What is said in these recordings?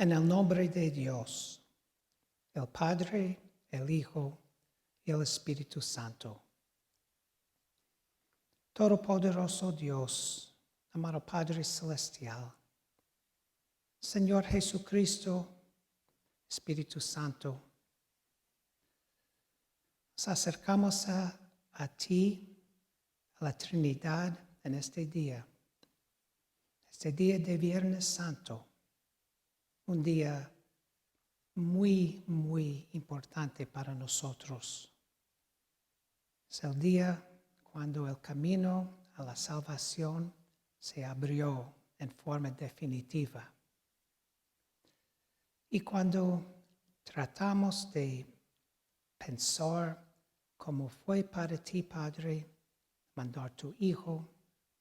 En el nombre de Dios, el Padre, el Hijo y el Espíritu Santo. Todopoderoso Dios, amado Padre Celestial, Señor Jesucristo, Espíritu Santo, nos acercamos a ti, a la Trinidad en este día de Viernes Santo, un día muy, muy importante para nosotros. Es el día cuando el camino a la salvación se abrió en forma definitiva. Y cuando tratamos de pensar cómo fue para ti, Padre, mandar tu Hijo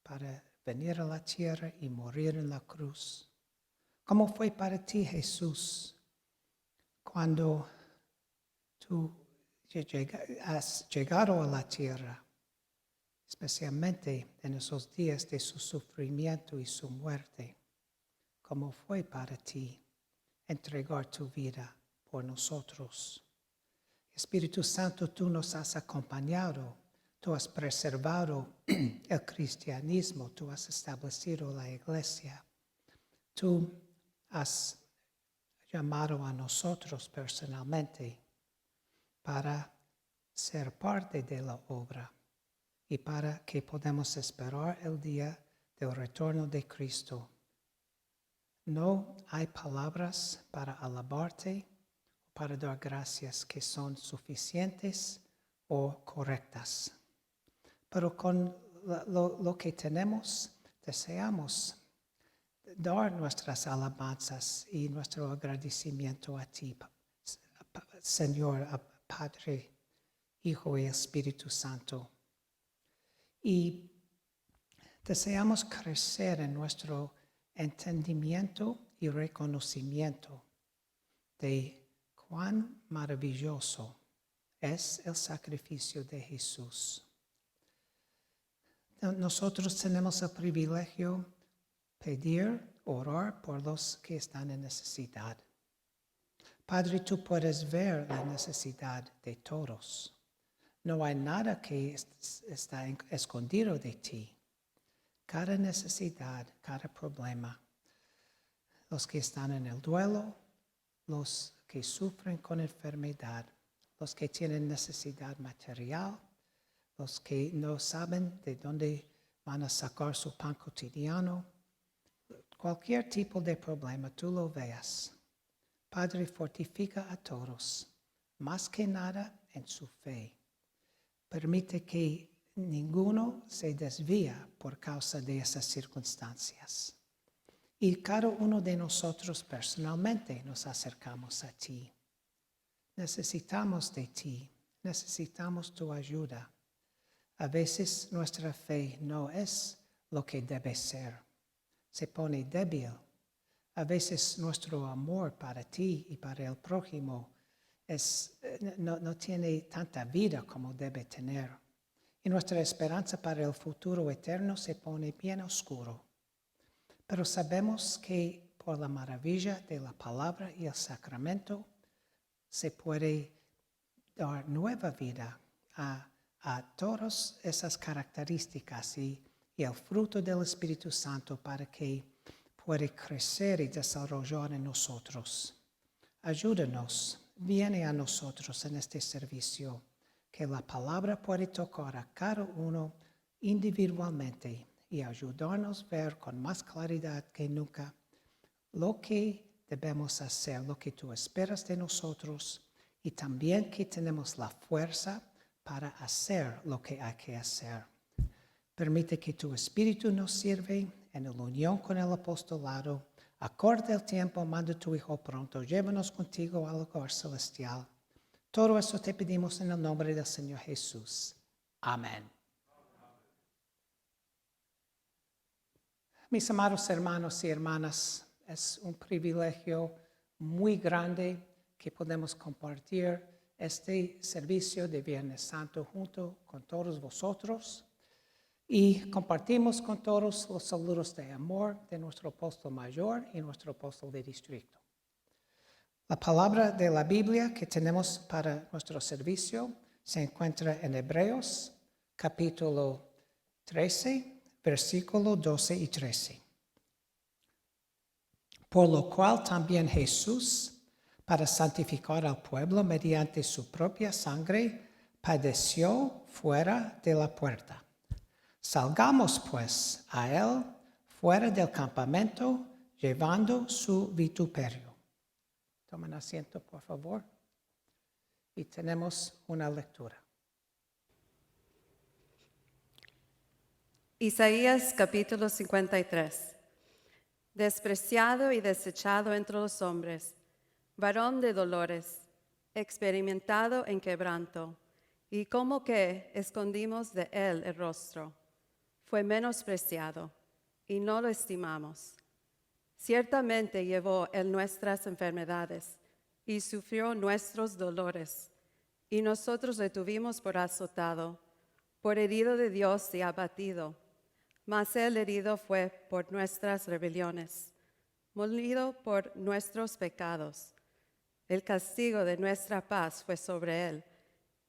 para venir a la tierra y morir en la cruz, cómo fue para ti, Jesús, cuando tú has llegado a la tierra, especialmente en esos días de su sufrimiento y su muerte, cómo fue para ti entregar tu vida por nosotros. Espíritu Santo, tú nos has acompañado, tú has preservado el cristianismo, tú has establecido la iglesia, tú has llamado a nosotros personalmente para ser parte de la obra y para que podamos esperar el día del retorno de Cristo. No hay palabras para alabarte o para dar gracias que son suficientes o correctas. Pero con lo que tenemos, deseamos dar nuestras alabanzas y nuestro agradecimiento a ti, Señor, Padre, Hijo y Espíritu Santo. Y deseamos crecer en nuestro entendimiento y reconocimiento de cuán maravilloso es el sacrificio de Jesús. Nosotros tenemos el privilegio de pedir, orar por los que están en necesidad. Padre, tú puedes ver la necesidad de todos. No hay nada que está escondido de ti. Cada necesidad, cada problema, los que están en el duelo, los que sufren con enfermedad, los que tienen necesidad material, los que no saben de dónde van a sacar su pan cotidiano, cualquier tipo de problema, tú lo veas. Padre, fortifica a todos, más que nada en su fe. Permite que ninguno se desvía por causa de esas circunstancias. Y cada uno de nosotros personalmente nos acercamos a ti. Necesitamos de ti, necesitamos tu ayuda. A veces nuestra fe no es lo que debe ser, se pone débil. A veces nuestro amor para ti y para el prójimo no tiene tanta vida como debe tener. Y nuestra esperanza para el futuro eterno se pone bien oscuro. Pero sabemos que por la maravilla de la palabra y el sacramento se puede dar nueva vida a todas esas características y el fruto del Espíritu Santo para que pueda crecer y desarrollar en nosotros. Ayúdanos, viene a nosotros en este servicio, que la palabra puede tocar a cada uno individualmente y ayudarnos a ver con más claridad que nunca lo que debemos hacer, lo que tú esperas de nosotros y también que tenemos la fuerza para hacer lo que hay que hacer. Permite que tu Espíritu nos sirve en la unión con el apostolado. Acorta el tiempo, manda tu Hijo pronto, llévanos contigo al lugar celestial. Todo eso te pedimos en el nombre del Señor Jesús. Amén. Mis amados hermanos y hermanas, es un privilegio muy grande que podemos compartir este servicio de Viernes Santo junto con todos vosotros. Y compartimos con todos los saludos de amor de nuestro apóstol mayor y nuestro apóstol de distrito. La palabra de la Biblia que tenemos para nuestro servicio se encuentra en Hebreos capítulo 13, versículo 12 y 13. Por lo cual también Jesús, para santificar al pueblo mediante su propia sangre, padeció fuera de la puerta. Salgamos pues a él fuera del campamento, llevando su vituperio. Tomen asiento, por favor. Y tenemos una lectura. Isaías capítulo 53. Despreciado y desechado entre los hombres, varón de dolores, experimentado en quebranto, y como que escondimos de él el rostro. Fue menospreciado, y no lo estimamos. Ciertamente llevó él nuestras enfermedades, y sufrió nuestros dolores, y nosotros le tuvimos por azotado, por herido de Dios y abatido. Mas él herido fue por nuestras rebeliones, molido por nuestros pecados. El castigo de nuestra paz fue sobre él,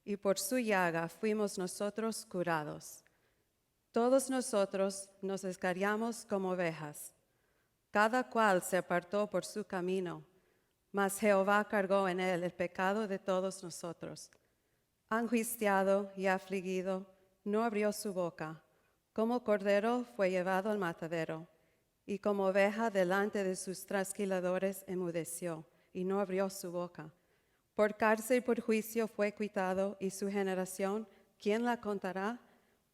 y por su llaga fuimos nosotros curados. Todos nosotros nos descarriamos como ovejas, cada cual se apartó por su camino, mas Jehová cargó en él el pecado de todos nosotros. Angustiado y afligido, no abrió su boca. Como cordero fue llevado al matadero, y como oveja delante de sus trasquiladores enmudeció, y no abrió su boca. Por cárcel y por juicio fue quitado, y su generación, ¿quién la contará?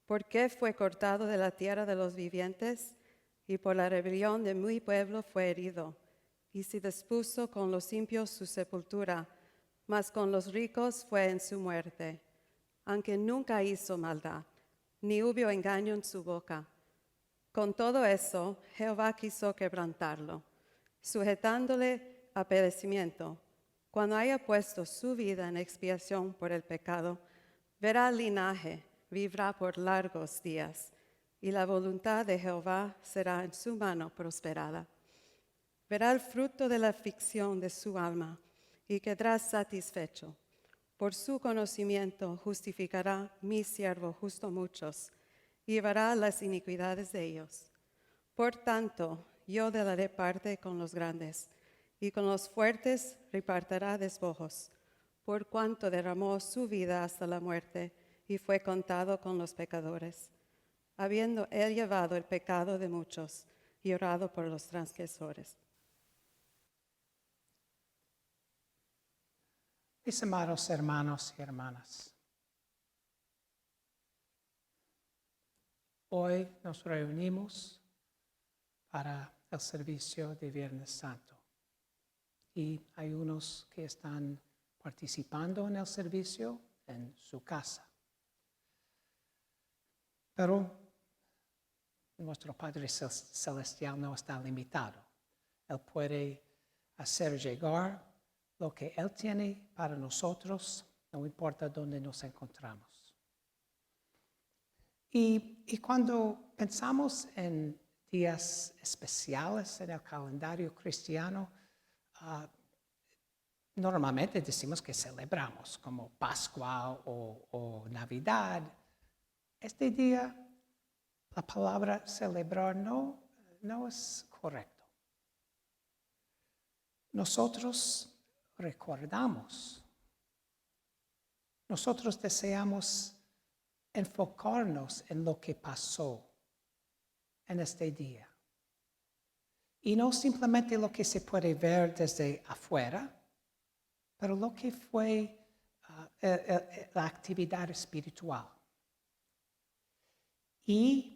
¿Por qué fue cortado de la tierra de los vivientes? Y por la rebelión de mi pueblo fue herido. Y se dispuso con los impios su sepultura, mas con los ricos fue en su muerte. Aunque nunca hizo maldad, ni hubo engaño en su boca. Con todo eso, Jehová quiso quebrantarlo, sujetándole a padecimiento. Cuando haya puesto su vida en expiación por el pecado, verá el linaje, vivirá por largos días, y la voluntad de Jehová será en su mano prosperada. Verá el fruto de la aflicción de su alma, y quedará satisfecho. Por su conocimiento justificará mi siervo justo muchos, y llevará las iniquidades de ellos. Por tanto, yo le daré parte con los grandes, y con los fuertes repartirá despojos, por cuanto derramó su vida hasta la muerte, y fue contado con los pecadores, habiendo él llevado el pecado de muchos, y orado por los transgresores. Mis amados hermanos y hermanas, hoy nos reunimos para el servicio de Viernes Santo y hay unos que están participando en el servicio en su casa. Pero nuestro Padre Celestial no está limitado. Él puede hacer llegar lo que Él tiene para nosotros, no importa dónde nos encontramos. Y cuando pensamos en días especiales en el calendario cristiano, normalmente decimos que celebramos, como Pascua o Navidad. Este día, la palabra celebrar no es correcto. Nosotros recordamos. Nosotros deseamos enfocarnos en lo que pasó en este día. Y no simplemente lo que se puede ver desde afuera, pero lo que fue la actividad espiritual. Y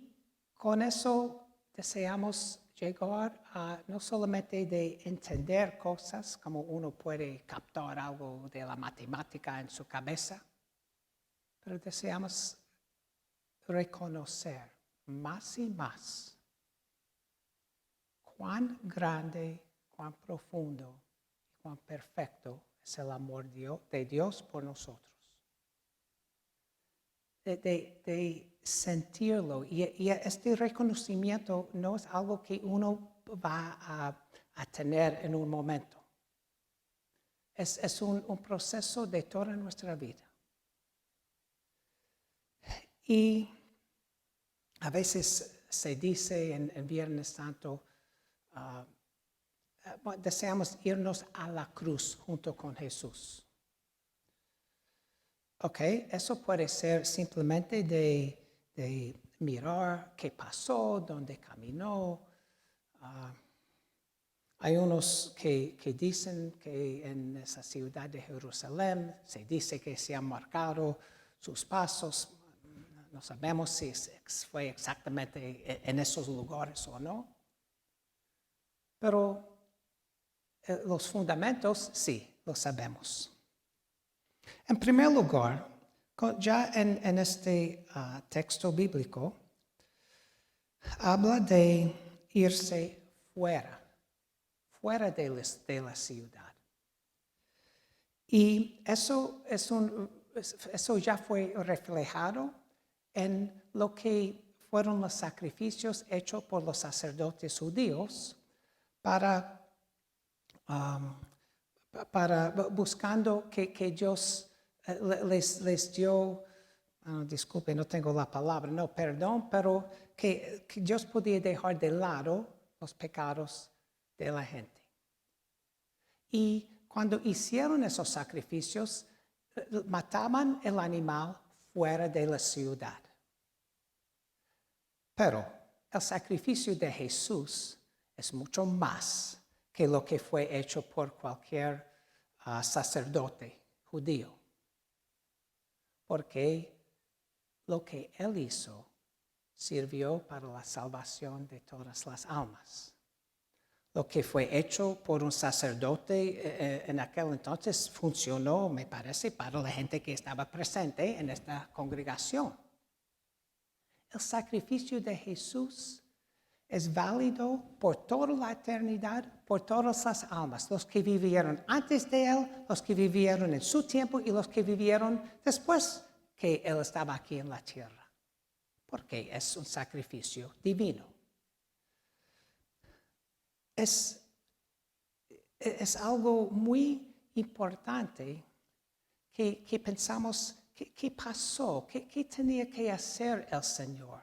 con eso deseamos llegar a no solamente de entender cosas, como uno puede captar algo de la matemática en su cabeza, pero deseamos reconocer más y más cuán grande, cuán profundo y cuán perfecto es el amor de Dios por nosotros. De sentirlo. Y este reconocimiento no es algo que uno va a tener en un momento. Es un proceso de toda nuestra vida. Y a veces se dice en Viernes Santo, deseamos irnos a la cruz junto con Jesús. Ok, eso puede ser simplemente de mirar qué pasó, dónde caminó. Hay unos que dicen que en esa ciudad de Jerusalén se dice que se han marcado sus pasos. No sabemos si fue exactamente en esos lugares o no. Pero los fundamentos sí, lo sabemos. En primer lugar, ya en este texto bíblico, habla de irse fuera de la ciudad. Y eso ya fue reflejado en lo que fueron los sacrificios hechos por los sacerdotes judíos para buscando que Dios les dio, disculpe, no tengo la palabra, no, perdón, pero que Dios podía dejar de lado los pecados de la gente. Y cuando hicieron esos sacrificios, mataban el animal fuera de la ciudad. Pero el sacrificio de Jesús es mucho más que lo que fue hecho por cualquier sacerdote judío. Porque lo que Él hizo sirvió para la salvación de todas las almas. Lo que fue hecho por un sacerdote en aquel entonces funcionó, me parece, para la gente que estaba presente en esta congregación. El sacrificio de Jesús es válido por toda la eternidad, por todas las almas, los que vivieron antes de Él, los que vivieron en su tiempo y los que vivieron después que Él estaba aquí en la tierra, porque es un sacrificio divino. Es algo muy importante que pensamos, ¿qué pasó? ¿Qué tenía que hacer el Señor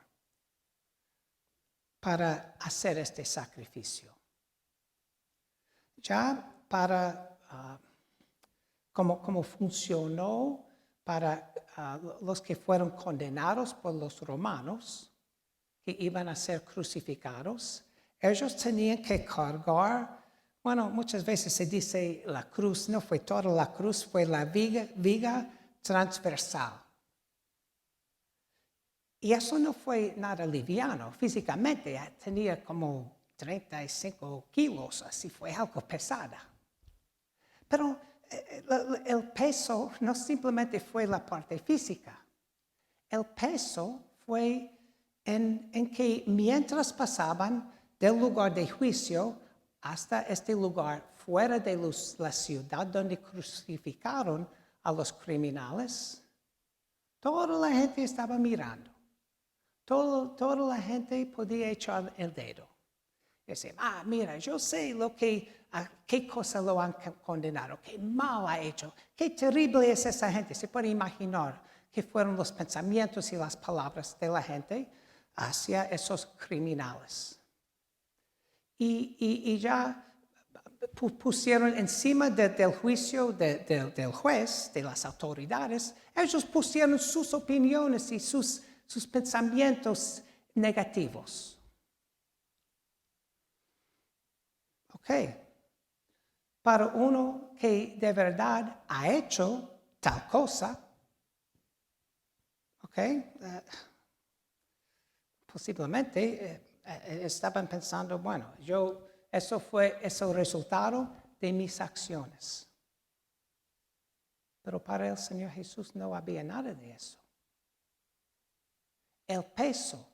para hacer este sacrificio? Ya para cómo funcionó para los que fueron condenados por los romanos, que iban a ser crucificados, ellos tenían que cargar, bueno, muchas veces se dice la cruz, no fue toda la cruz, fue la viga transversal. Y eso no fue nada liviano físicamente, tenía como 35 kilos, así fue algo pesada. Pero el peso no simplemente fue la parte física, el peso fue en que mientras pasaban del lugar de juicio hasta este lugar fuera de la ciudad donde crucificaron a los criminales, toda la gente estaba mirando. Toda la gente podía echar el dedo. Decir, mira, yo sé qué cosa lo han condenado, qué mal ha hecho, qué terrible es esa gente. Se puede imaginar que fueron los pensamientos y las palabras de la gente hacia esos criminales. Y ya pusieron encima del juicio del juez, de las autoridades, ellos pusieron sus opiniones y sus pensamientos negativos. Ok. Para uno que de verdad ha hecho tal cosa, ok, posiblemente estaban pensando, bueno, eso fue el resultado de mis acciones. Pero para el Señor Jesús no había nada de eso. El peso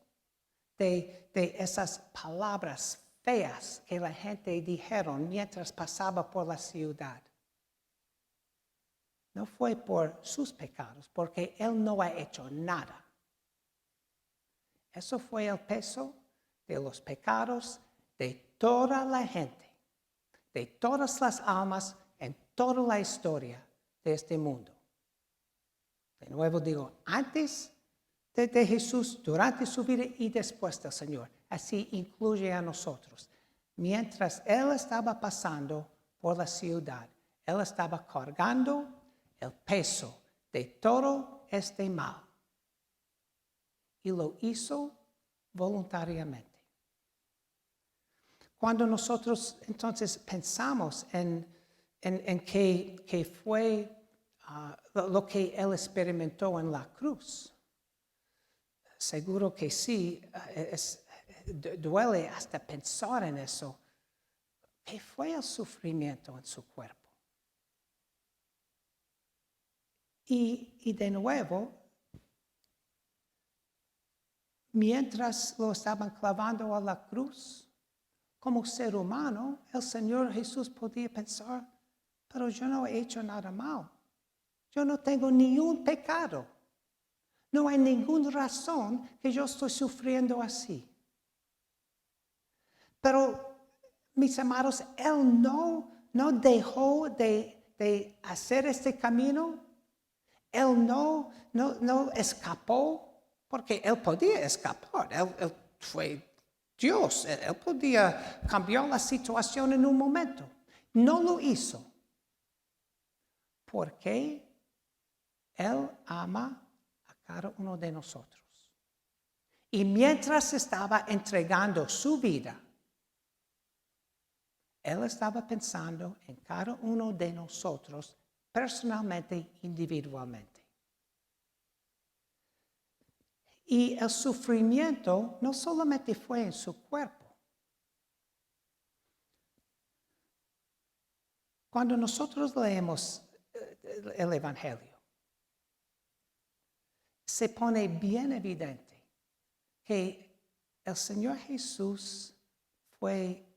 de esas palabras feas que la gente dijeron mientras pasaba por la ciudad no fue por sus pecados, porque Él no ha hecho nada. Eso fue el peso de los pecados de toda la gente, de todas las almas en toda la historia de este mundo. De nuevo digo, antes de Jesús, durante su vida y después del Señor. Así incluye a nosotros. Mientras Él estaba pasando por la ciudad, Él estaba cargando el peso de todo este mal. Y lo hizo voluntariamente. Cuando nosotros entonces pensamos en que fue lo que Él experimentó en la cruz, seguro que sí, duele hasta pensar en eso. ¿Qué fue el sufrimiento en su cuerpo? Y de nuevo, mientras lo estaban clavando a la cruz, como ser humano, el Señor Jesús podía pensar, pero yo no he hecho nada mal. Yo no tengo ni un pecado. No hay ninguna razón que yo estoy sufriendo así. Pero, mis amados, Él no dejó de hacer este camino. Él no escapó, porque Él podía escapar. Él fue Dios. Él podía cambiar la situación en un momento. No lo hizo. Porque Él ama a cada uno de nosotros. Y mientras estaba entregando su vida, Él estaba pensando en cada uno de nosotros personalmente, individualmente. Y el sufrimiento no solamente fue en su cuerpo. Cuando nosotros leemos el Evangelio, se pone bien evidente que el Señor Jesús fue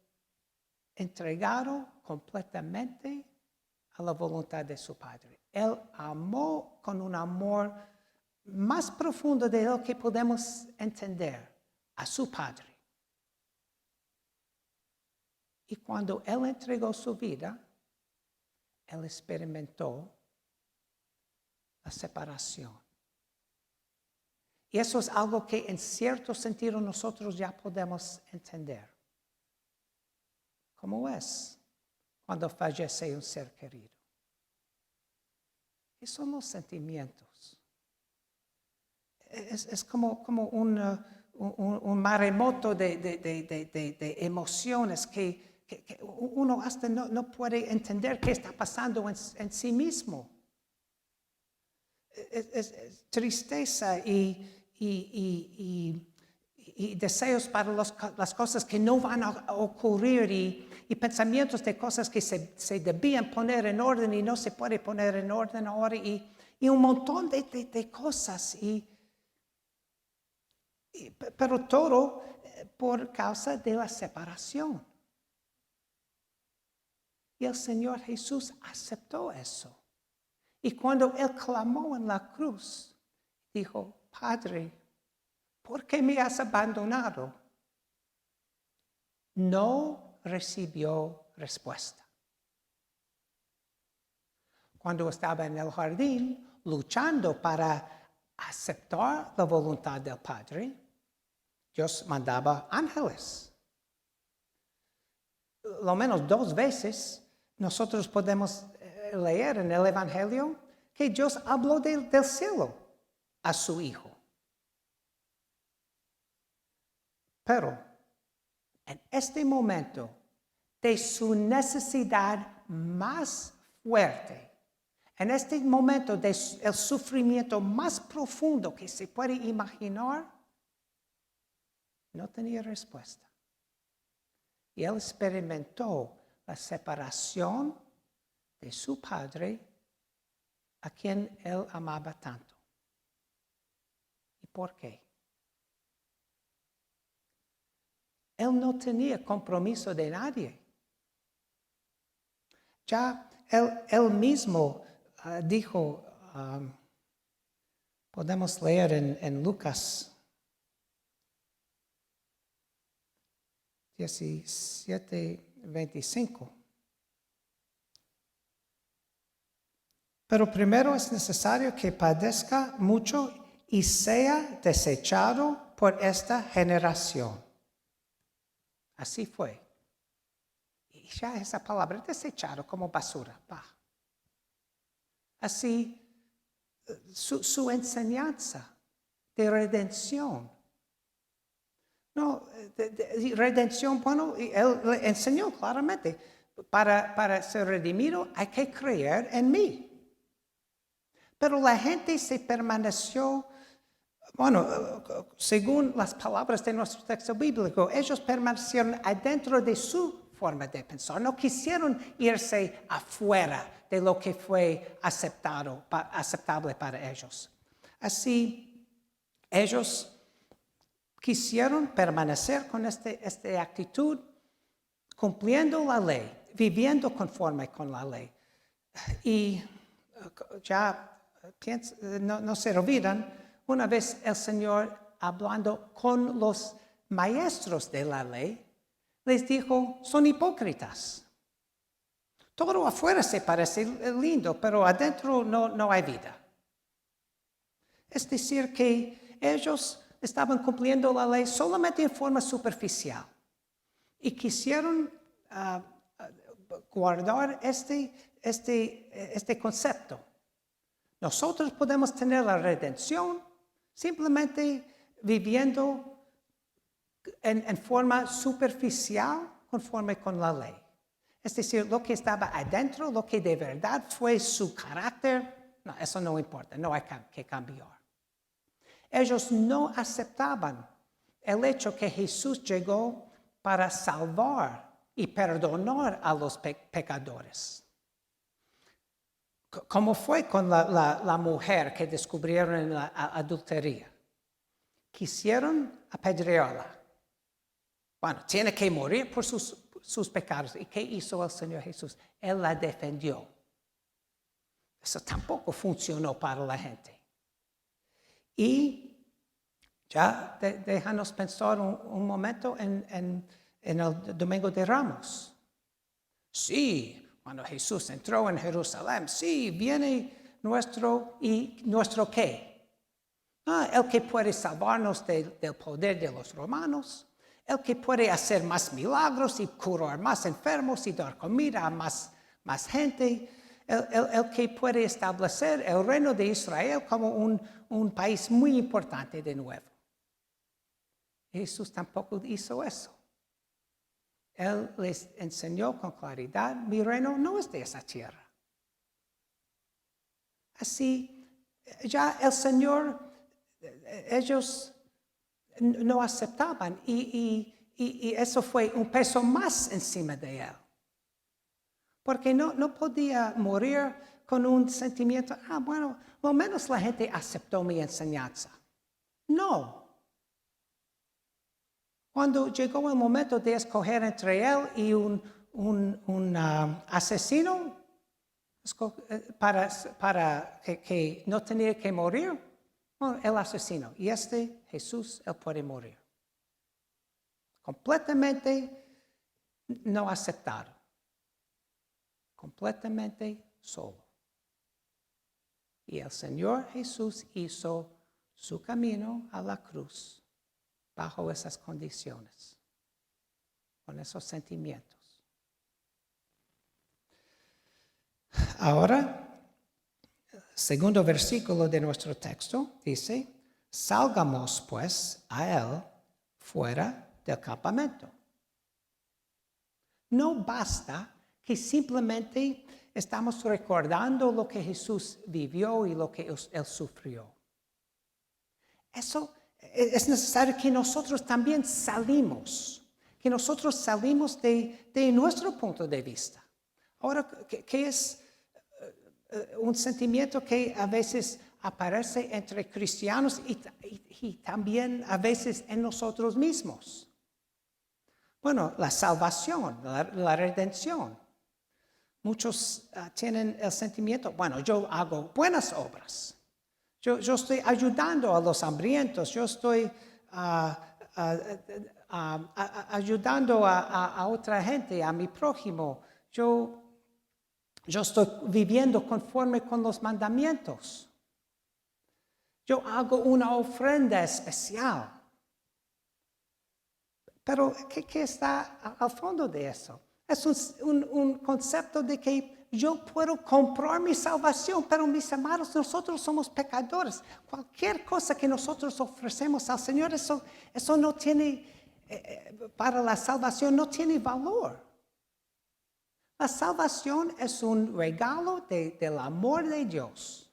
entregado completamente a la voluntad de su Padre. Él amó con un amor más profundo de lo que podemos entender a su Padre. Y cuando Él entregó su vida, Él experimentó la separación. Y eso es algo que en cierto sentido nosotros ya podemos entender. ¿Cómo es cuando fallece un ser querido? ¿Qué son los sentimientos? Es como un maremoto de emociones que uno hasta no puede entender qué está pasando en sí mismo. Es tristeza y deseos para las cosas que no van a ocurrir y pensamientos de cosas que se debían poner en orden y no se puede poner en orden ahora y un montón de cosas. Pero todo por causa de la separación. Y el Señor Jesús aceptó eso. Y cuando Él clamó en la cruz, dijo, Padre, ¿por qué me has abandonado? No recibió respuesta. Cuando estaba en el jardín, luchando para aceptar la voluntad del Padre, Dios mandaba ángeles. Lo menos 2 veces nosotros podemos leer en el Evangelio que Dios habló del cielo a su Hijo. Pero en este momento de su necesidad más fuerte, en este momento del sufrimiento más profundo que se puede imaginar, no tenía respuesta. Y Él experimentó la separación de su Padre, a quien Él amaba tanto. ¿Y por qué? Él no tenía compromiso de nadie. Ya él mismo dijo, podemos leer en Lucas 17:25. Pero primero es necesario que padezca mucho y sea desechado por esta generación. Así fue. Y ya esa palabra, desechado como basura. Va. Así, su enseñanza de redención. No, de redención, bueno, él le enseñó claramente, para ser redimido hay que creer en mí. Pero la gente se permaneció, bueno, según las palabras de nuestro texto bíblico, ellos permanecieron adentro de su forma de pensar. No quisieron irse afuera de lo que fue aceptable para ellos. Así, ellos quisieron permanecer con esta actitud, cumpliendo la ley, viviendo conforme con la ley. Y ya no se olvidan, una vez el Señor hablando con los maestros de la ley, les dijo, son hipócritas. Todo afuera se parece lindo, pero adentro no hay vida. Es decir, que ellos estaban cumpliendo la ley solamente en forma superficial y quisieron guardar este concepto. Nosotros podemos tener la redención simplemente viviendo en forma superficial conforme con la ley. Es decir, lo que estaba adentro, lo que de verdad fue su carácter, no, eso no importa, no hay que cambiar. Ellos no aceptaban el hecho que Jesús llegó para salvar y perdonar a los pecadores. Como fue con la mujer que descubrieron en la adultería. Quisieron apedrearla. Bueno, tiene que morir por sus pecados. ¿Y qué hizo el Señor Jesús? Él la defendió. Eso tampoco funcionó para la gente. Y ya déjanos pensar un momento en el Domingo de Ramos. Sí, cuando Jesús entró en Jerusalén, sí, viene nuestro qué. El que puede salvarnos del poder de los romanos, el que puede hacer más milagros y curar más enfermos y dar comida a más gente, el que puede establecer el reino de Israel como un país muy importante de nuevo. Jesús tampoco hizo eso. Él les enseñó con claridad, mi reino no es de esa tierra. Así, ya el Señor, ellos no aceptaban y eso fue un peso más encima de Él. Porque no podía morir con un sentimiento, bueno, lo menos la gente aceptó mi enseñanza. No. Cuando llegó el momento de escoger entre él y un asesino para que no tenía que morir, bueno, el asesino. Y Jesús, él puede morir. Completamente no aceptado. Completamente solo. Y el Señor Jesús hizo su camino a la cruz bajo esas condiciones, con esos sentimientos. Ahora, segundo versículo de nuestro texto dice, salgamos pues a él fuera del campamento. No basta que simplemente estamos recordando lo que Jesús vivió y lo que él sufrió. Eso es necesario que nosotros también salimos de nuestro punto de vista. Ahora, ¿qué es un sentimiento que a veces aparece entre cristianos y también a veces en nosotros mismos? Bueno, la salvación, la redención. Muchos tienen el sentimiento, bueno, yo hago buenas obras. Yo estoy ayudando a los hambrientos, yo estoy ayudando a otra gente, a mi prójimo. Yo Yo estoy viviendo conforme con los mandamientos. Yo hago una ofrenda especial. Pero, ¿qué está al fondo de eso? Es un concepto de que yo puedo comprar mi salvación, pero mis hermanos, nosotros somos pecadores. Cualquier cosa que nosotros ofrecemos al Señor, eso no tiene, para la salvación no tiene valor. La salvación es un regalo del amor de Dios.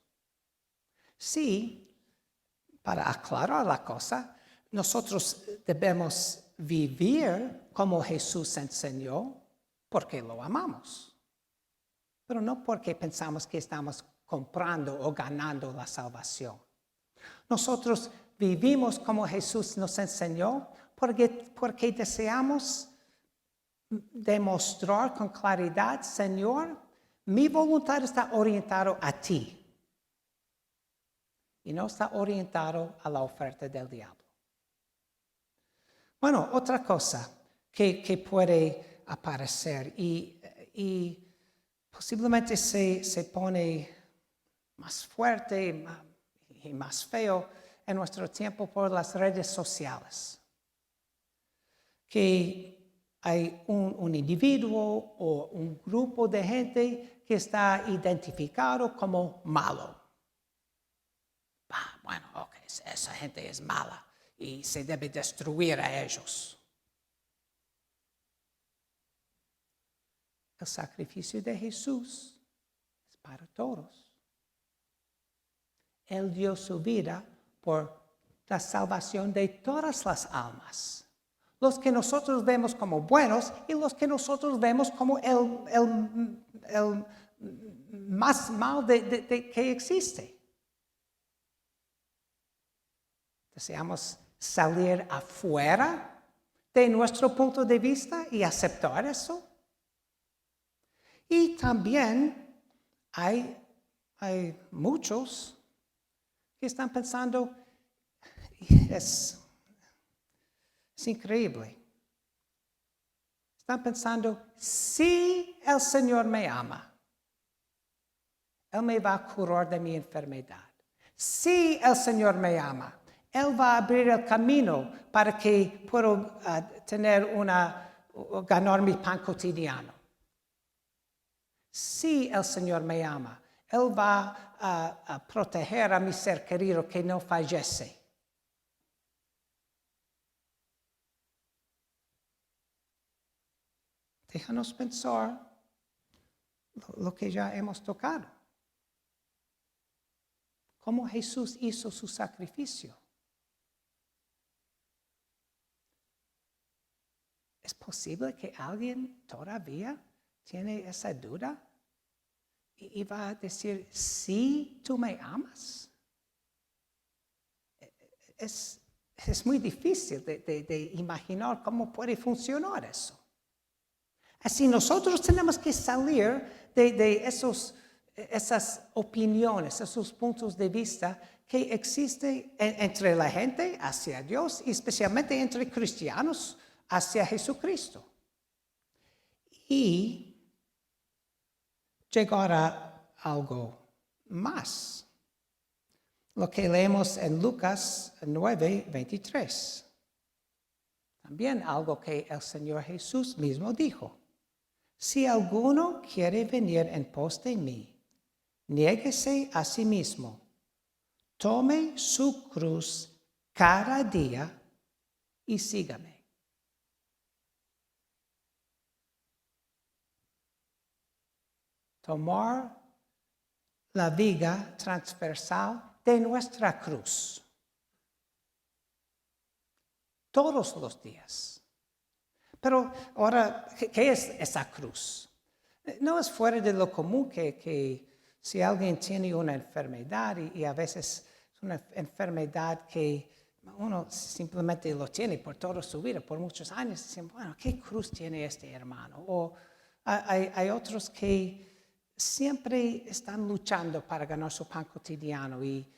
Sí, para aclarar la cosa, nosotros debemos vivir como Jesús enseñó porque lo amamos, pero no porque pensamos que estamos comprando o ganando la salvación. Nosotros vivimos como Jesús nos enseñó porque deseamos demostrar con claridad, Señor, mi voluntad está orientada a ti y no está orientado a la oferta del diablo. Bueno, otra cosa que puede aparecer y posiblemente se pone más fuerte y más feo en nuestro tiempo por las redes sociales. Que hay un individuo o un grupo de gente que está identificado como malo. Bueno, ok, esa gente es mala y se debe destruir a ellos. El sacrificio de Jesús es para todos. Él dio su vida por la salvación de todas las almas. Los que nosotros vemos como buenos y los que nosotros vemos como el más mal que existe. Deseamos salir afuera de nuestro punto de vista y aceptar eso. Y también hay muchos que están pensando, es increíble. Están pensando, si el Señor me ama, Él me va a curar de mi enfermedad. Si el Señor me ama, Él va a abrir el camino para que pueda ganar mi pan cotidiano. Si el Señor me ama, Él va a proteger a mi ser querido que no fallece. Déjanos pensar lo que ya hemos tocado. Cómo Jesús hizo su sacrificio. ¿Es posible que alguien todavía tiene esa duda? Y va a decir, sí, tú me amas. Es muy difícil de imaginar cómo puede funcionar eso. Así nosotros tenemos que salir de esas opiniones, esos puntos de vista que existen entre la gente hacia Dios y especialmente entre cristianos hacia Jesucristo. Y llegar a algo más. Lo que leemos en Lucas 9:23. También algo que el Señor Jesús mismo dijo. Si alguno quiere venir en pos de mí, niéguese a sí mismo, tome su cruz cada día y sígame. Tomar la viga transversal de nuestra cruz. Todos los días. Pero ahora, ¿qué es esa cruz? No es fuera de lo común que si alguien tiene una enfermedad y a veces es una enfermedad que uno simplemente lo tiene por toda su vida, por muchos años, dicen, bueno, ¿qué cruz tiene este hermano? O hay otros que siempre están luchando para ganar su pan cotidiano y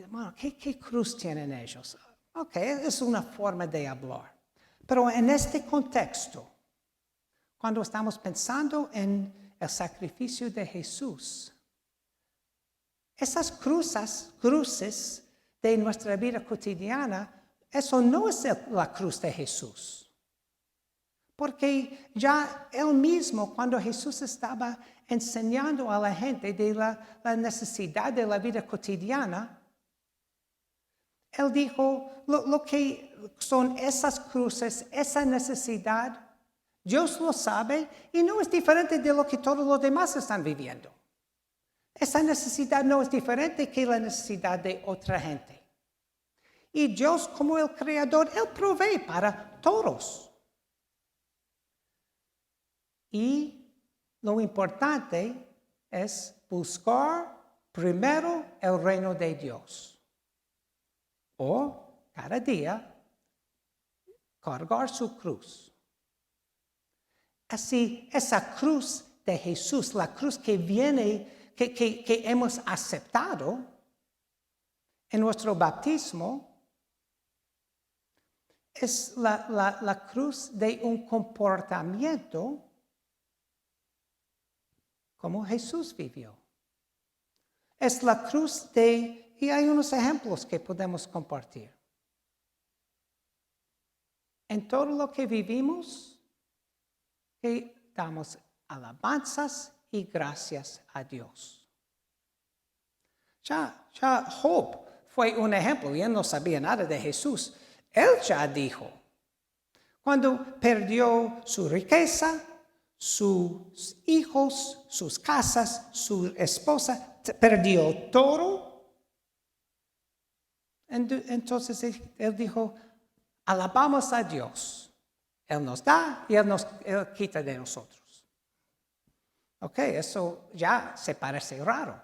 bueno, ¿qué cruz tienen ellos? Ok, es una forma de hablar. Pero en este contexto, cuando estamos pensando en el sacrificio de Jesús, esas cruces de nuestra vida cotidiana, eso no es la cruz de Jesús. Porque ya él mismo, cuando Jesús estaba enseñando a la gente de la necesidad de la vida cotidiana, él dijo, lo que son esas cruces, esa necesidad, Dios lo sabe y no es diferente de lo que todos los demás están viviendo. Esa necesidad no es diferente que la necesidad de otra gente. Y Dios, como el Creador, Él provee para todos. Y lo importante es buscar primero el reino de Dios. O cada día cargar su cruz. Así, esa cruz de Jesús, la cruz que viene, que hemos aceptado en nuestro bautismo, es la cruz de un comportamiento como Jesús vivió. Es la cruz y hay unos ejemplos que podemos compartir. En todo lo que vivimos, que damos alabanzas y gracias a Dios. Ya Job fue un ejemplo, y él no sabía nada de Jesús. Él ya dijo, cuando perdió su riqueza, sus hijos, sus casas, su esposa, perdió todo. Entonces él dijo, alabamos a Dios. Él nos da y Él quita de nosotros. Ok, eso ya se parece raro,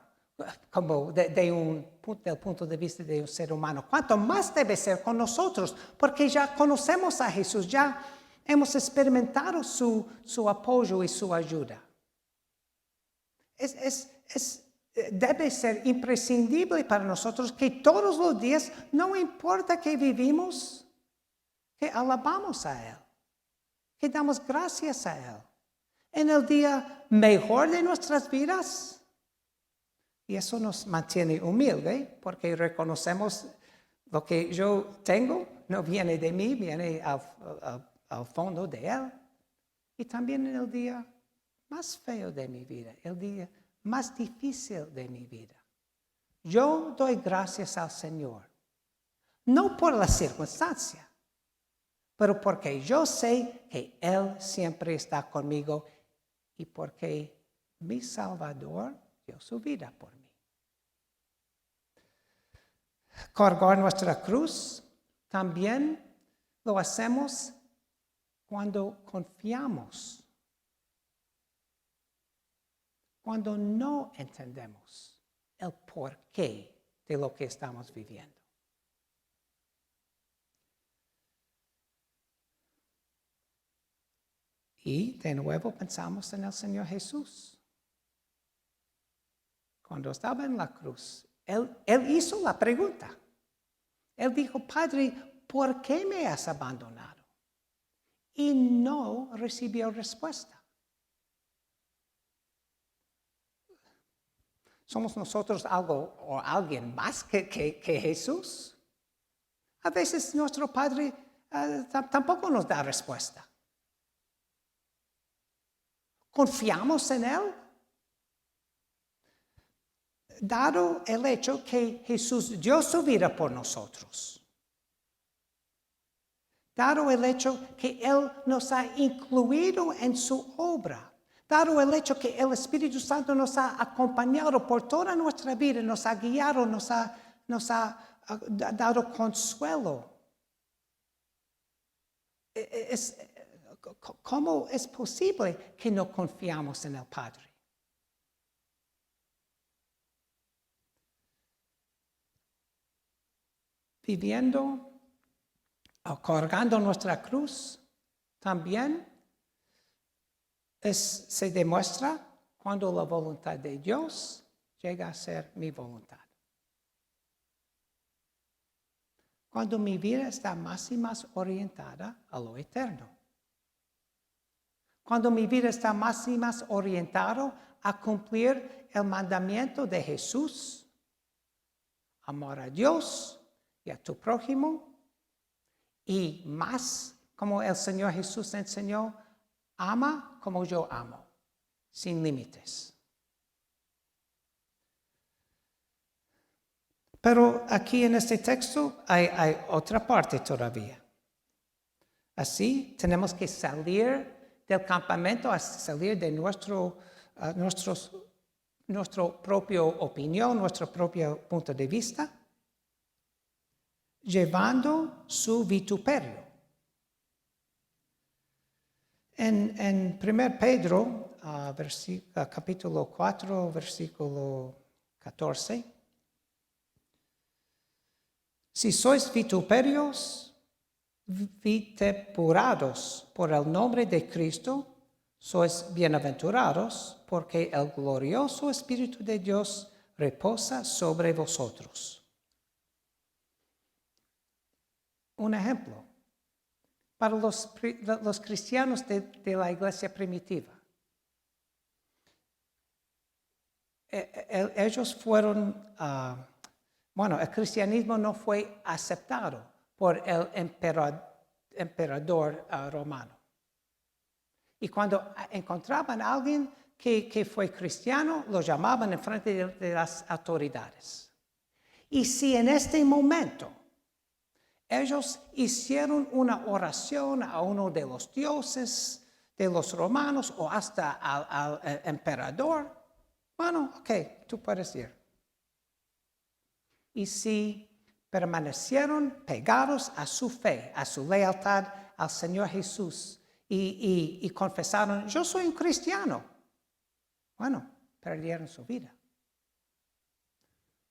como del punto de vista de un ser humano. ¿Cuánto más debe ser con nosotros? Porque ya conocemos a Jesús, ya hemos experimentado su apoyo y su ayuda. Debe ser imprescindible para nosotros que todos los días, no importa que vivimos, que alabamos a Él, que damos gracias a Él. En el día mejor de nuestras vidas. Y eso nos mantiene humildes, porque reconocemos lo que yo tengo, no viene de mí, viene al fondo de Él. Y también en el día más feo de mi vida, el día más difícil de mi vida. Yo doy gracias al Señor, no por la circunstancia, pero porque yo sé que Él siempre está conmigo y porque mi Salvador dio su vida por mí. Cargar nuestra cruz también lo hacemos cuando confiamos, cuando no entendemos el porqué de lo que estamos viviendo. Y de nuevo pensamos en el Señor Jesús. Cuando estaba en la cruz, Él hizo la pregunta. Él dijo, Padre, ¿por qué me has abandonado? Y no recibió respuesta. ¿Somos nosotros algo o alguien más que Jesús? A veces nuestro Padre tampoco nos da respuesta. ¿Confiamos en Él? Dado el hecho que Jesús dio su vida por nosotros. Dado el hecho que Él nos ha incluido en su obra. Dado el hecho que el Espíritu Santo nos ha acompañado por toda nuestra vida, nos ha guiado, nos ha dado consuelo. ¿Cómo es posible que no confiamos en el Padre? Viviendo o cargando nuestra cruz también se demuestra cuando la voluntad de Dios llega a ser mi voluntad. Cuando mi vida está más y más orientada a lo eterno. Cuando mi vida está más y más orientado a cumplir el mandamiento de Jesús, amar a Dios y a tu prójimo, y más como el Señor Jesús enseñó, ama como yo amo, sin límites. Pero aquí en este texto hay otra parte todavía. Así tenemos que salir del campamento, salir de nuestra propia opinión, nuestro propio punto de vista, llevando su vituperio. En 1 Pedro, capítulo 4, versículo 14, si sois vituperios, vituperados por el nombre de Cristo, sois bienaventurados, porque el glorioso Espíritu de Dios reposa sobre vosotros. Un ejemplo, para los cristianos de la iglesia primitiva. Ellos fueron, el cristianismo no fue aceptado por el emperador romano. Y cuando encontraban a alguien que fue cristiano, lo llamaban en frente de las autoridades. Y si en este momento ellos hicieron una oración a uno de los dioses de los romanos o hasta al emperador, bueno, ok, tú puedes ir. Y si permanecieron pegados a su fe, a su lealtad al Señor Jesús y confesaron, yo soy un cristiano, bueno, perdieron su vida.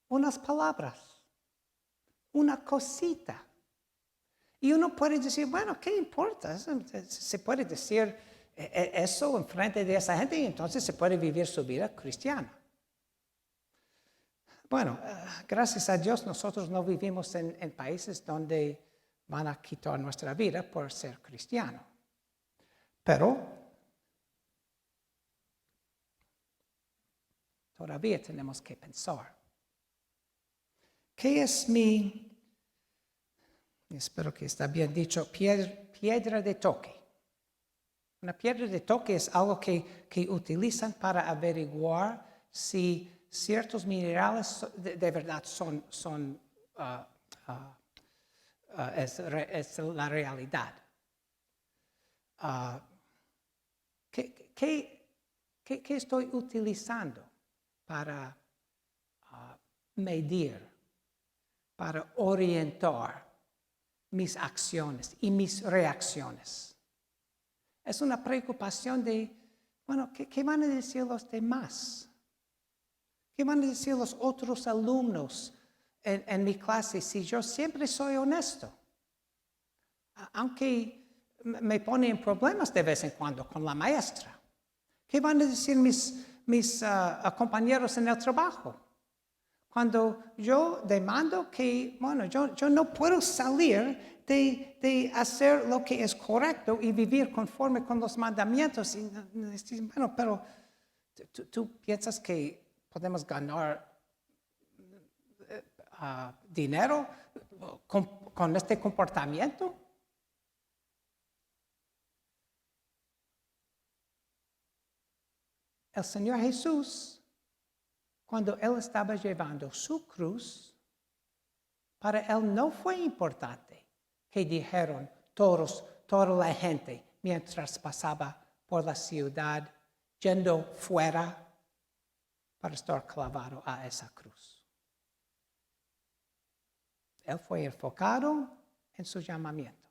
Unas palabras, una cosita. Y uno puede decir, bueno, ¿qué importa? Se puede decir eso en frente de esa gente y entonces se puede vivir su vida cristiana. Bueno, gracias a Dios nosotros no vivimos en países donde van a quitar nuestra vida por ser cristiano. Pero todavía tenemos que pensar. ¿Qué es espero que está bien dicho, piedra de toque? Una piedra de toque es algo que utilizan para averiguar si ciertos minerales de verdad es la realidad. ¿Qué estoy utilizando para medir, para orientar mis acciones y mis reacciones? Es una preocupación de, bueno, ¿qué van a decir los demás? ¿Qué van a decir los otros alumnos en mi clase si yo siempre soy honesto? Aunque me pone en problemas de vez en cuando con la maestra. ¿Qué van a decir mis compañeros en el trabajo? Cuando yo demando que, bueno, yo no puedo salir de hacer lo que es correcto y vivir conforme con los mandamientos. Y, bueno, pero ¿tú piensas que podemos ganar dinero con este comportamiento? El Señor Jesús, cuando Él estaba llevando su cruz, para Él no fue importante que dijeron toda la gente mientras pasaba por la ciudad, yendo fuera para estar clavado a esa cruz. Él fue enfocado en su llamamiento.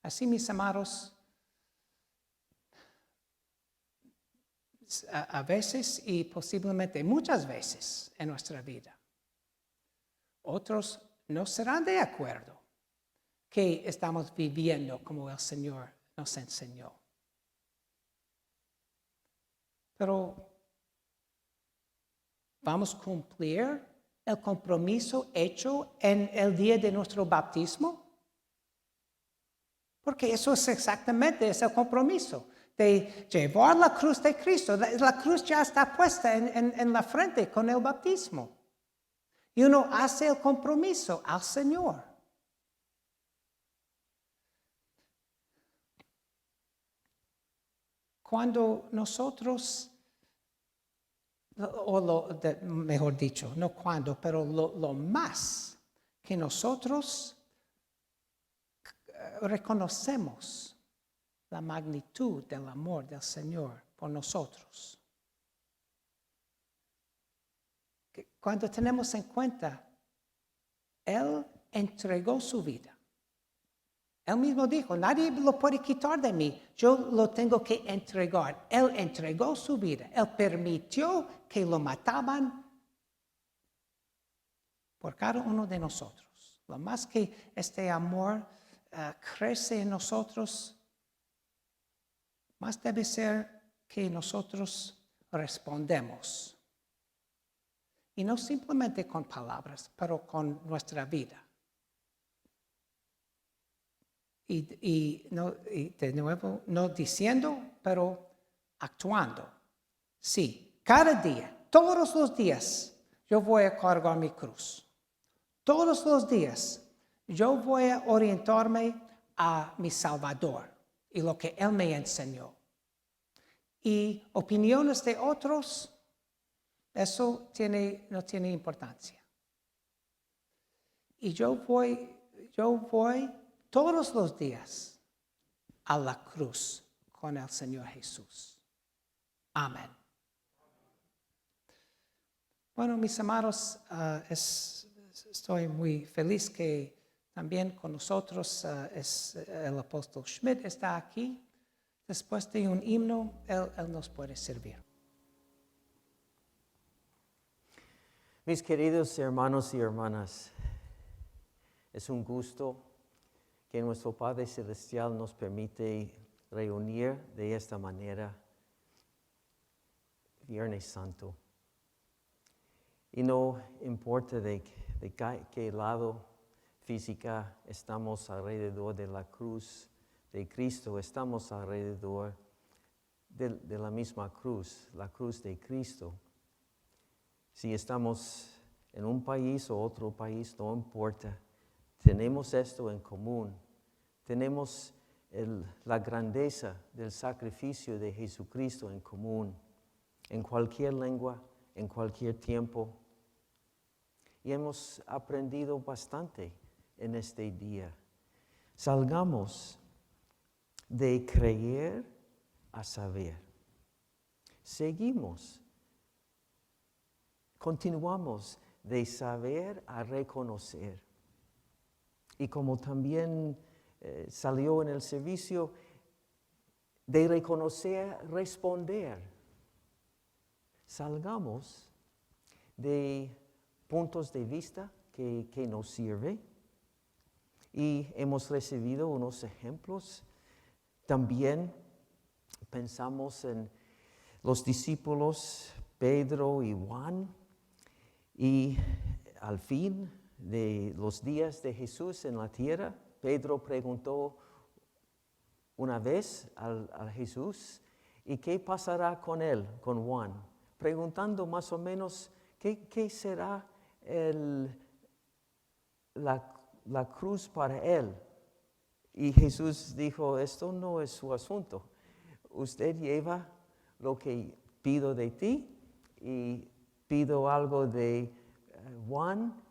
Así, mis amados, a veces y posiblemente muchas veces en nuestra vida, otros no serán de acuerdo que estamos viviendo como el Señor nos enseñó. Pero ¿vamos a cumplir el compromiso hecho en el día de nuestro bautismo? Porque eso es exactamente ese compromiso de llevar la cruz de Cristo. La cruz ya está puesta en la frente con el bautismo. Y uno hace el compromiso al Señor. Cuando nosotros, mejor dicho, no cuando, pero lo más que nosotros reconocemos la magnitud del amor del Señor por nosotros. Cuando tenemos en cuenta, Él entregó su vida. Él mismo dijo, nadie lo puede quitar de mí, yo lo tengo que entregar. Él entregó su vida, Él permitió que lo mataban por cada uno de nosotros. Lo más que este amor crece en nosotros, más debe ser que nosotros respondemos. Y no simplemente con palabras, pero con nuestra vida. Y de nuevo, no diciendo, pero actuando. Sí, cada día, todos los días, yo voy a cargar mi cruz. Todos los días, yo voy a orientarme a mi Salvador y lo que Él me enseñó. Y opiniones de otros, eso no tiene importancia. Y yo voy todos los días a la cruz con el Señor Jesús. Amén. Bueno, mis amados, estoy muy feliz que también con nosotros el apóstol Schmidt está aquí. Después de un himno, él nos puede servir. Mis queridos hermanos y hermanas, es un gusto que nuestro Padre Celestial nos permite reunir de esta manera Viernes Santo. Y no importa de qué lado física estamos alrededor de la cruz de Cristo, estamos alrededor de la misma cruz, la cruz de Cristo. Si estamos en un país o otro país, no importa. Tenemos esto en común. Tenemos la grandeza del sacrificio de Jesucristo en común. En cualquier lengua, en cualquier tiempo. Y hemos aprendido bastante en este día. Salgamos de creer a saber. Continuamos de saber a reconocer. Y como también salió en el servicio, de reconocer, responder. Salgamos de puntos de vista que nos sirven. Y hemos recibido unos ejemplos. También pensamos en los discípulos Pedro y Juan. Y al fin de los días de Jesús en la tierra, Pedro preguntó una vez a Jesús, ¿y qué pasará con él, con Juan? Preguntando más o menos, ¿qué será la cruz para él? Y Jesús dijo, esto no es su asunto. Usted lleva lo que pido de ti y pido algo de Juan.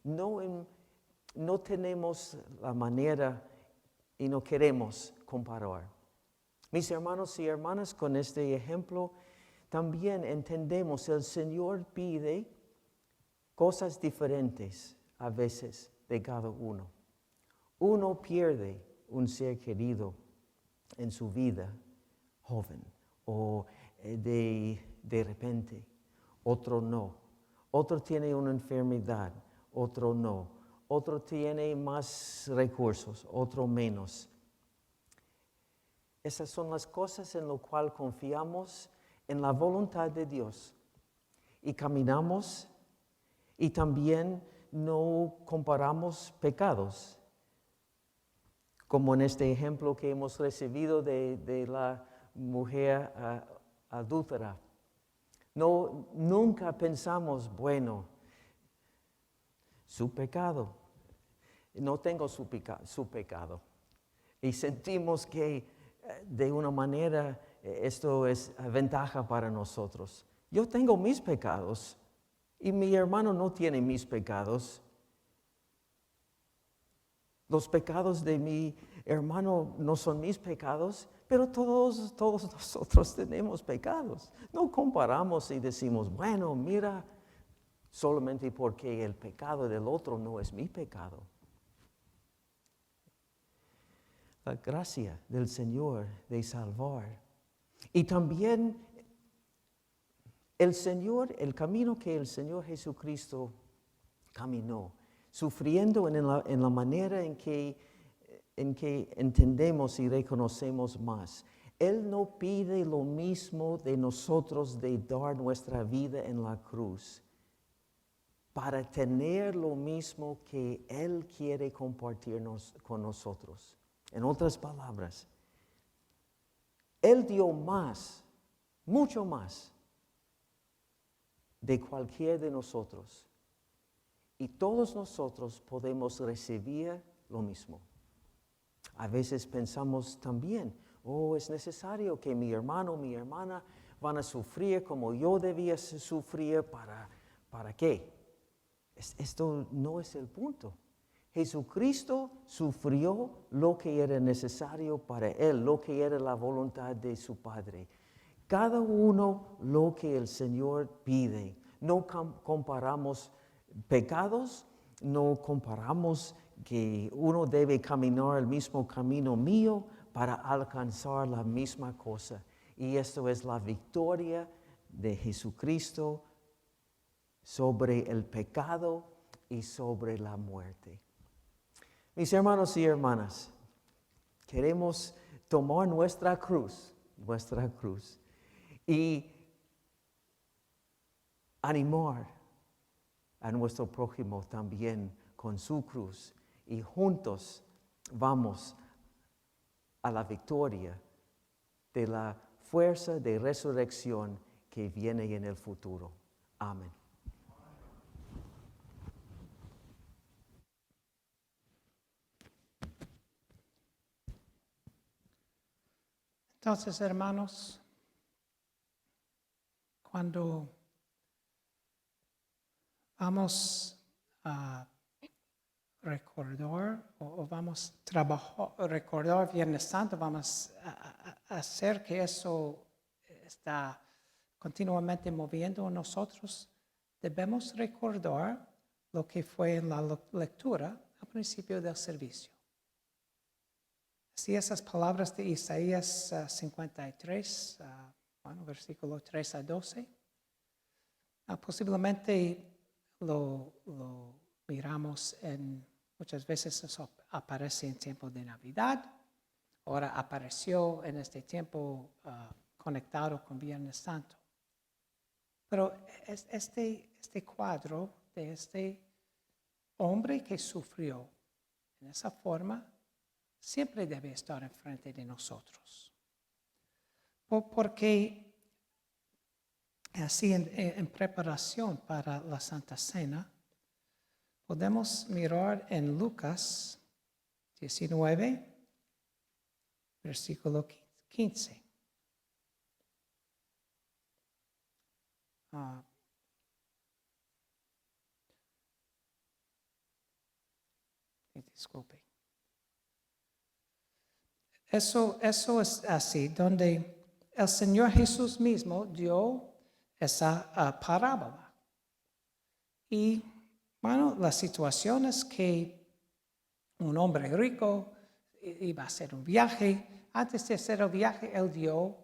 No tenemos la manera y no queremos comparar. Mis hermanos y hermanas, con este ejemplo también entendemos el Señor pide cosas diferentes a veces de cada uno. Uno pierde un ser querido en su vida joven o de repente. Otro no. Otro tiene una enfermedad, otro no. Otro tiene más recursos, otro menos. Esas son las cosas en las cuales confiamos en la voluntad de Dios. Y caminamos y también no comparamos pecados. como en este ejemplo que hemos recibido de la mujer adúltera. No, nunca pensamos, bueno, su pecado, no tengo su pecado. Y sentimos que de una manera esto es ventaja para nosotros. Yo tengo mis pecados y mi hermano no tiene mis pecados. Los pecados de mi hermano no son mis pecados, pero todos nosotros tenemos pecados. No comparamos y decimos, bueno, mira, solamente porque el pecado del otro no es mi pecado. La gracia del Señor de salvar. Y también el camino que el Señor Jesucristo caminó, sufriendo en la manera en que entendemos y reconocemos más. Él no pide lo mismo de nosotros de dar nuestra vida en la cruz para tener lo mismo que Él quiere compartirnos con nosotros. En otras palabras, Él dio más, mucho más, de cualquiera de nosotros. Y todos nosotros podemos recibir lo mismo. A veces pensamos también, es necesario que mi hermano o mi hermana van a sufrir como yo debía sufrir, ¿para qué? Esto no es el punto. Jesucristo sufrió lo que era necesario para Él, lo que era la voluntad de su Padre. Cada uno lo que el Señor pide. No comparamos pecados, no comparamos que uno debe caminar el mismo camino mío para alcanzar la misma cosa. Y esto es la victoria de Jesucristo sobre el pecado y sobre la muerte. Mis hermanos y hermanas, queremos tomar nuestra cruz y animar a nuestro prójimo también con su cruz. Y juntos vamos a la victoria de la fuerza de resurrección que viene en el futuro. Amén. Entonces, hermanos, cuando vamos a recordar o vamos a trabajar, recordar Viernes Santo, vamos a hacer que eso está continuamente moviendo en nosotros, debemos recordar lo que fue en la lectura al principio del servicio. Así esas palabras de Isaías 53, versículo 3 a 12, posiblemente lo miramos muchas veces eso aparece en tiempo de Navidad, ahora apareció en este tiempo conectado con Viernes Santo. Pero este cuadro de este hombre que sufrió en esa forma siempre debe estar enfrente de nosotros. Porque así en preparación para la Santa Cena, podemos mirar en Lucas 19, versículo 15. Disculpe. Eso es así, donde el Señor Jesús mismo dio esa parábola. Y, la situación es que un hombre rico iba a hacer un viaje. Antes de hacer el viaje, él dio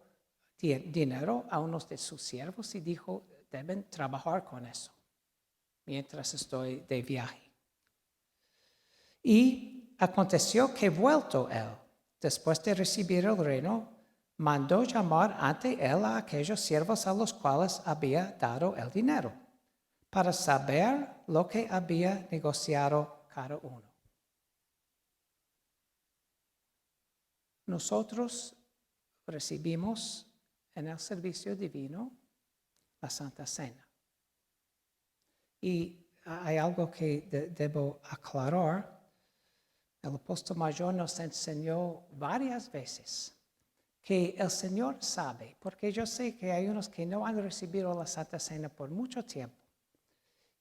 dinero a unos de sus siervos y dijo, deben trabajar con eso mientras estoy de viaje. Y aconteció que vuelto él, después de recibir el reino, mandó llamar ante él a aquellos siervos a los cuales había dado el dinero, para saber lo que había negociado cada uno. nosotros recibimos en el servicio divino la Santa Cena. Y hay algo que debo aclarar. El apóstol mayor nos enseñó varias veces que el Señor sabe, porque yo sé que hay unos que no han recibido la Santa Cena por mucho tiempo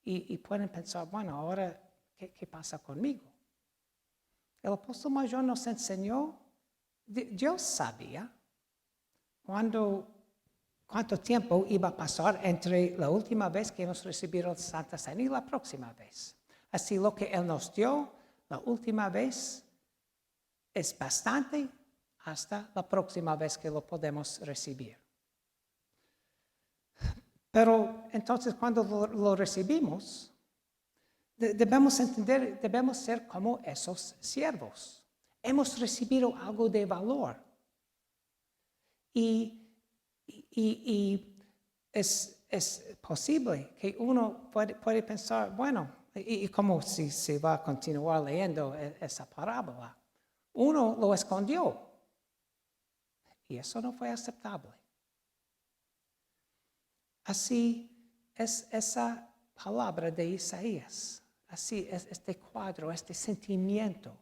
y pueden pensar, bueno, ahora, ¿qué pasa conmigo? El apóstol mayor nos enseñó, Dios sabía cuánto tiempo iba a pasar entre la última vez que hemos recibido la Santa Cena y la próxima vez. Así lo que Él nos dio la última vez es bastante hasta la próxima vez que lo podemos recibir. Pero entonces cuando lo recibimos, debemos entender, debemos ser como esos siervos. Hemos recibido algo de valor. Y es posible que uno puede pensar, bueno, y como si se va a continuar leyendo esa parábola, uno lo escondió. Y eso no fue aceptable. Así es esa palabra de Isaías. Así es este cuadro, este sentimiento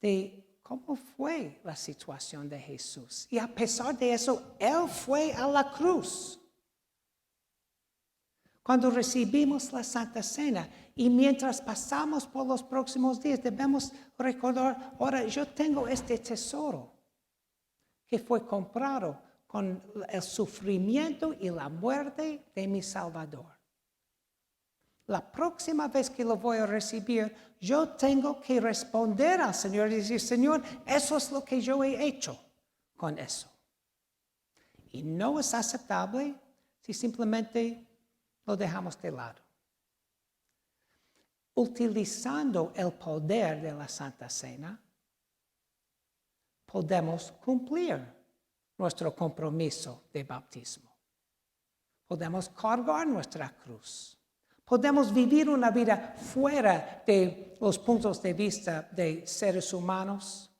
de cómo fue la situación de Jesús. Y a pesar de eso, Él fue a la cruz. Cuando recibimos la Santa Cena y mientras pasamos por los próximos días, debemos recordar, ahora yo tengo este tesoro que fue comprado con el sufrimiento y la muerte de mi Salvador. La próxima vez que lo voy a recibir, yo tengo que responder al Señor y decir, Señor, eso es lo que yo he hecho con eso. Y no es aceptable si simplemente lo dejamos de lado. Utilizando el poder de la Santa Cena, podemos cumplir nuestro compromiso de bautismo. Podemos cargar nuestra cruz. Podemos vivir una vida fuera de los puntos de vista de seres humanos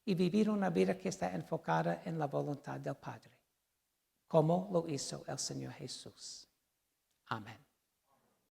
y vivir una vida que está enfocada en la voluntad del Padre, como lo hizo el Señor Jesús. Amén.